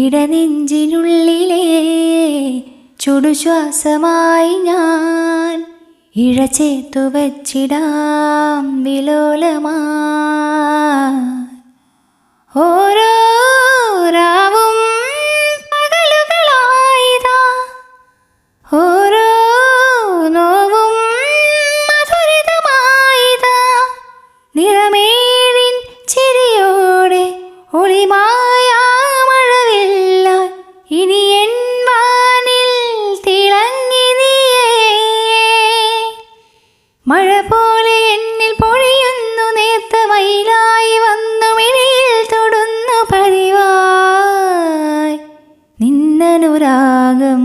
ഇടനെഞ്ചിനുള്ളിലെ ചുടുശ്വാസമായി ഞാൻ ഇഴചേർത്തു വച്ചിടാം വിലോലമായി. ഓരോ രാവും പകലുകളായിതാ, ഓരോ നോവും മധുരിതമായിതാ, നിറമേഴിൻ ചിരിയോടെ ഒളിമായ മഴവില്ല ഇനി എൻ വാനിൽ തിളങ്ങി നീയേ. മഴ പോലെ എന്നിൽ പൊഴിയുന്നു നേർത്ത വയിലായി വന്നു മിഴിയിൽ തൊടുന്നു പതിവായി നിന്നനുരാഗം.